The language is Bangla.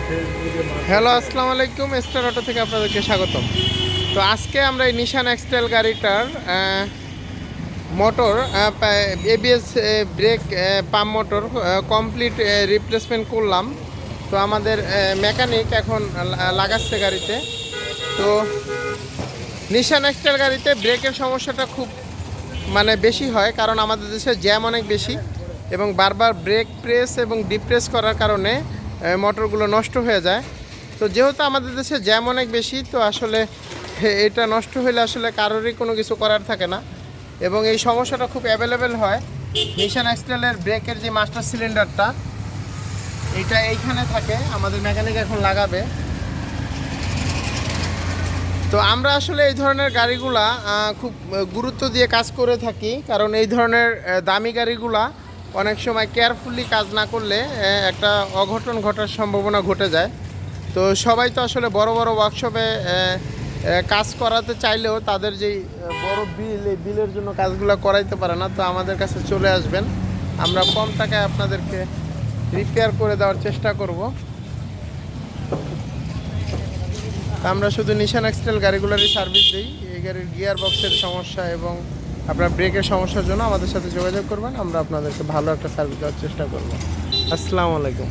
হ্যালো, আসসালামু আলাইকুম। স্টার অটো থেকে আপনাদেরকে স্বাগতম। তো আজকে আমরা এই নিশান এক্সট্রাল গাড়িটার motor ABS brake pump motor complete replacement করলাম। তো আমাদের মেকানিক এখন লাগাচ্ছে গাড়িতে। তো নিশান এক্সট্রাল গাড়িতে ব্রেকের সমস্যাটা খুব বেশি হয়, কারণ আমাদের দেশে জ্যাম অনেক বেশি এবং বারবার ব্রেক প্রেস এবং ডিপ্রেস করার কারণে মোটরগুলো নষ্ট হয়ে যায়। তো যেহেতু আমাদের দেশে জ্যাম অনেক বেশি, তো আসলে এটা নষ্ট হলে আসলে কারোরই কোনো কিছু করার থাকে না এবং এই সমস্যাটা খুব অ্যাভেলেবেল হয়। নিশান এক্সট্রালের ব্রেকের যে মাস্টার সিলিন্ডারটা, এটা এইখানে থাকে, আমাদের মেকানিক এখন লাগাবে। তো আমরা আসলে এই ধরনের গাড়িগুলা খুব গুরুত্ব দিয়ে কাজ করে থাকি, কারণ এই ধরনের দামি গাড়িগুলা অনেক সময় কেয়ারফুলি কাজ না করলে একটা অঘটন ঘটার সম্ভাবনা ঘটে যায়। তো সবাই তো আসলে বড় বড় ওয়ার্কশপে কাজ করাতে চাইলেও তাদের যেই বড় বিল, এই বিলের জন্য কাজগুলো করাইতে পারে না। তো আমাদের কাছে চলে আসবেন, আমরা কম টাকায় আপনাদেরকে রিপেয়ার করে দেওয়ার চেষ্টা করব। আমরা শুধু নিশান এক্সট্রাল গাড়িগুলোরই সার্ভিস দিই। এই গাড়ির গিয়ার বক্সের সমস্যা এবং আপনার ব্রেকের সমস্যার জন্য আমাদের সাথে যোগাযোগ করবেন, আমরা আপনাদেরকে ভালো একটা সার্ভিস দেওয়ার চেষ্টা করব। আসসালামু আলাইকুম।